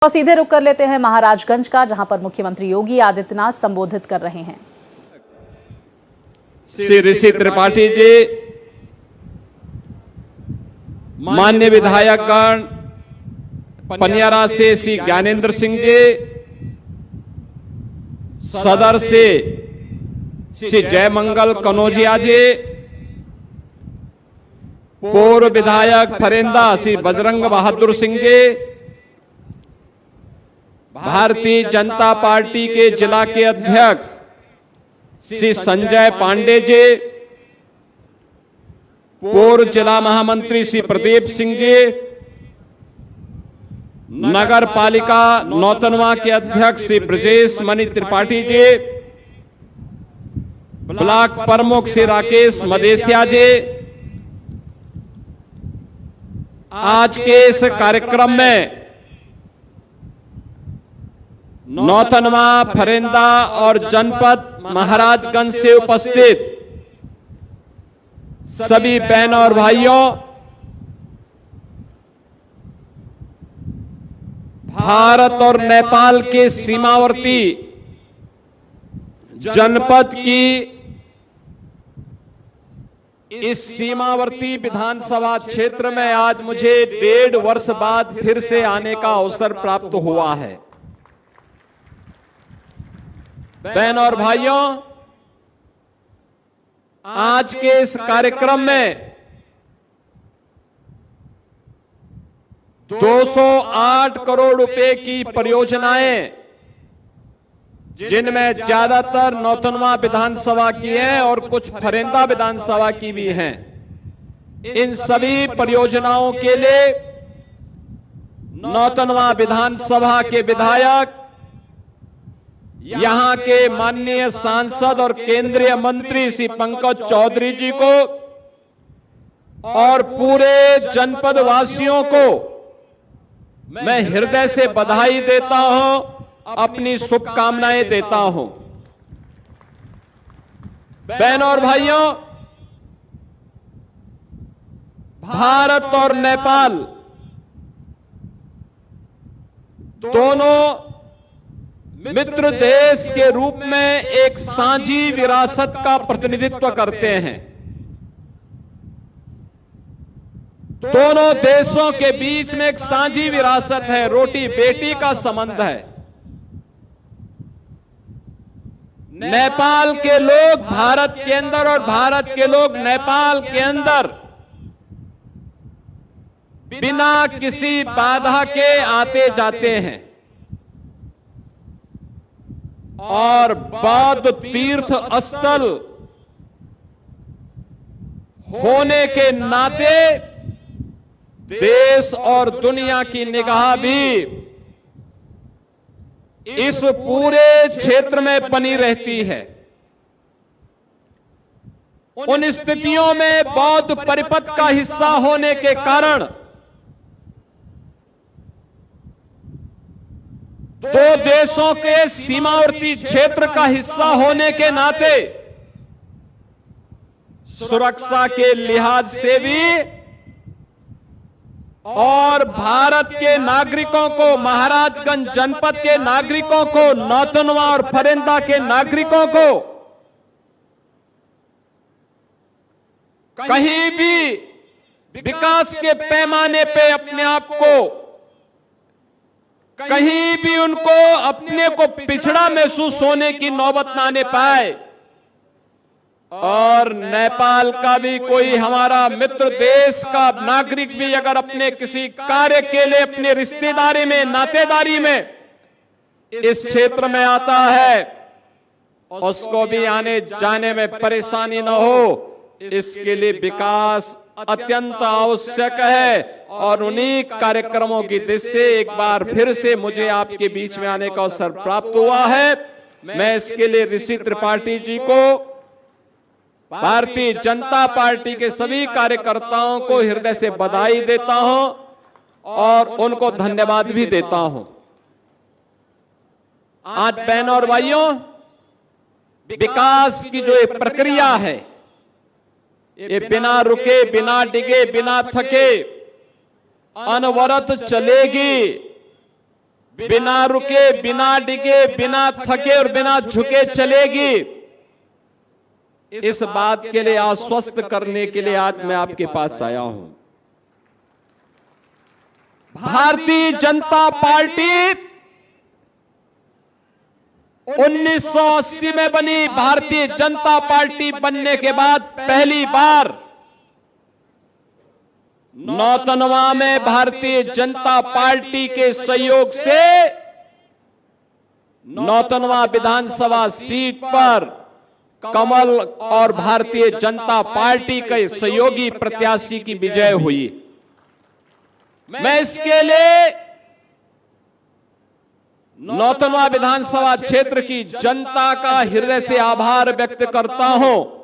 और सीधे रुक कर लेते हैं महाराजगंज का, जहां पर मुख्यमंत्री योगी आदित्यनाथ संबोधित कर रहे हैं। श्री ऋषि त्रिपाठी जी, मान्य विधायकगण, पनियारा से श्री ज्ञानेंद्र सिंह जी, सदर से श्री जयमंगल कनौजिया जी, पूर्व विधायक फरेंदा श्री बजरंग बहादुर सिंह जी, भारतीय जनता पार्टी के जिला के अध्यक्ष श्री संजय पांडे जी, पूर्व जिला महामंत्री श्री प्रदीप सिंह जी, नगर पालिका नौतनवा के अध्यक्ष श्री ब्रजेश मणि त्रिपाठी जी, ब्लॉक प्रमुख श्री राकेश मदेसिया जी, आज के इस कार्यक्रम में नौतनवा, फरेंदा और जनपद महाराजगंज से उपस्थित सभी बहनों और भाइयों, भारत और नेपाल के सीमावर्ती जनपद की इस सीमावर्ती विधानसभा क्षेत्र में आज मुझे 1.5 वर्ष बाद फिर से आने का अवसर प्राप्त हुआ है। बहनों और भाइयों, आज के इस कार्यक्रम में 208 करोड़ रुपए की परियोजनाएं, जिनमें ज्यादातर नौतनवा विधानसभा की हैं और कुछ फरेंदा विधानसभा की भी हैं, इन सभी परियोजनाओं के लिए नौतनवा विधानसभा के विधायक, यहां के माननीय सांसद और केंद्रीय मंत्री श्री पंकज चौधरी जी को और पूरे जनपद वासियों को मैं हृदय से बधाई देता हूं, अपनी शुभकामनाएं देता हूं। बहनों और भाइयों, भारत और नेपाल दोनों मित्र देश के रूप में एक साझी विरासत का प्रतिनिधित्व करते हैं। दोनों देशों के बीच में एक साझी विरासत है, रोटी बेटी का संबंध है। नेपाल के लोग भारत के अंदर और भारत के लोग नेपाल के अंदर बिना किसी बाधा के आते जाते हैं और बौद्ध तीर्थ स्थल होने के नाते देश और दुनिया की निगाह भी इस पूरे क्षेत्र में बनी रहती है। उन स्थितियों में बौद्ध परिपथ का हिस्सा होने के कारण दो देशों के सीमावर्ती क्षेत्र का हिस्सा होने के नाते सुरक्षा के लिहाज से भी और भारत के नागरिकों को, महाराजगंज जनपद के नागरिकों को, नौतनवा और फरेंदा के नागरिकों को कहीं भी विकास के पैमाने पे अपने आप को, कहीं भी उनको अपने को पिछड़ा महसूस होने की नौबत ना आने पाए और नेपाल का भी कोई हमारा मित्र देश का नागरिक भी अगर अपने किसी कार्य के लिए अपने रिश्तेदारी में, नातेदारी में इस क्षेत्र में आता है, उसको भी आने जाने में परेशानी न हो, इसके लिए विकास अत्यंत आवश्यक है। और उन्हीं कार्यक्रमों की दृष्टि से एक बार फिर से मुझे आपके बीच में आने का अवसर प्राप्त हुआ है। मैं इसके लिए ऋषि त्रिपाठी जी को, भारतीय जनता पार्टी के सभी कार्यकर्ताओं को हृदय से बधाई देता हूं और उनको धन्यवाद भी देता हूं। आज बहनों और भाइयों, विकास की जो एक प्रक्रिया है, ये बिना रुके, बिना डिगे, बिना थके अनवरत चलेगी। बिना रुके, बिना डिगे, बिना थके और बिना झुके चलेगी। इस बात के लिए आश्वस्त करने के लिए आज मैं आपके पास आया हूं। भारतीय जनता पार्टी 1980 में बनी। भारतीय जनता पार्टी बनने के बाद पहली बार नौतनवा में भारतीय जनता पार्टी के सहयोग से नौतनवा विधानसभा सीट पर कमल और भारतीय जनता पार्टी के सहयोगी प्रत्याशी की विजय हुई। मैं इसके लिए नौतनवा विधानसभा क्षेत्र की जनता का हृदय से आभार व्यक्त करता हूं।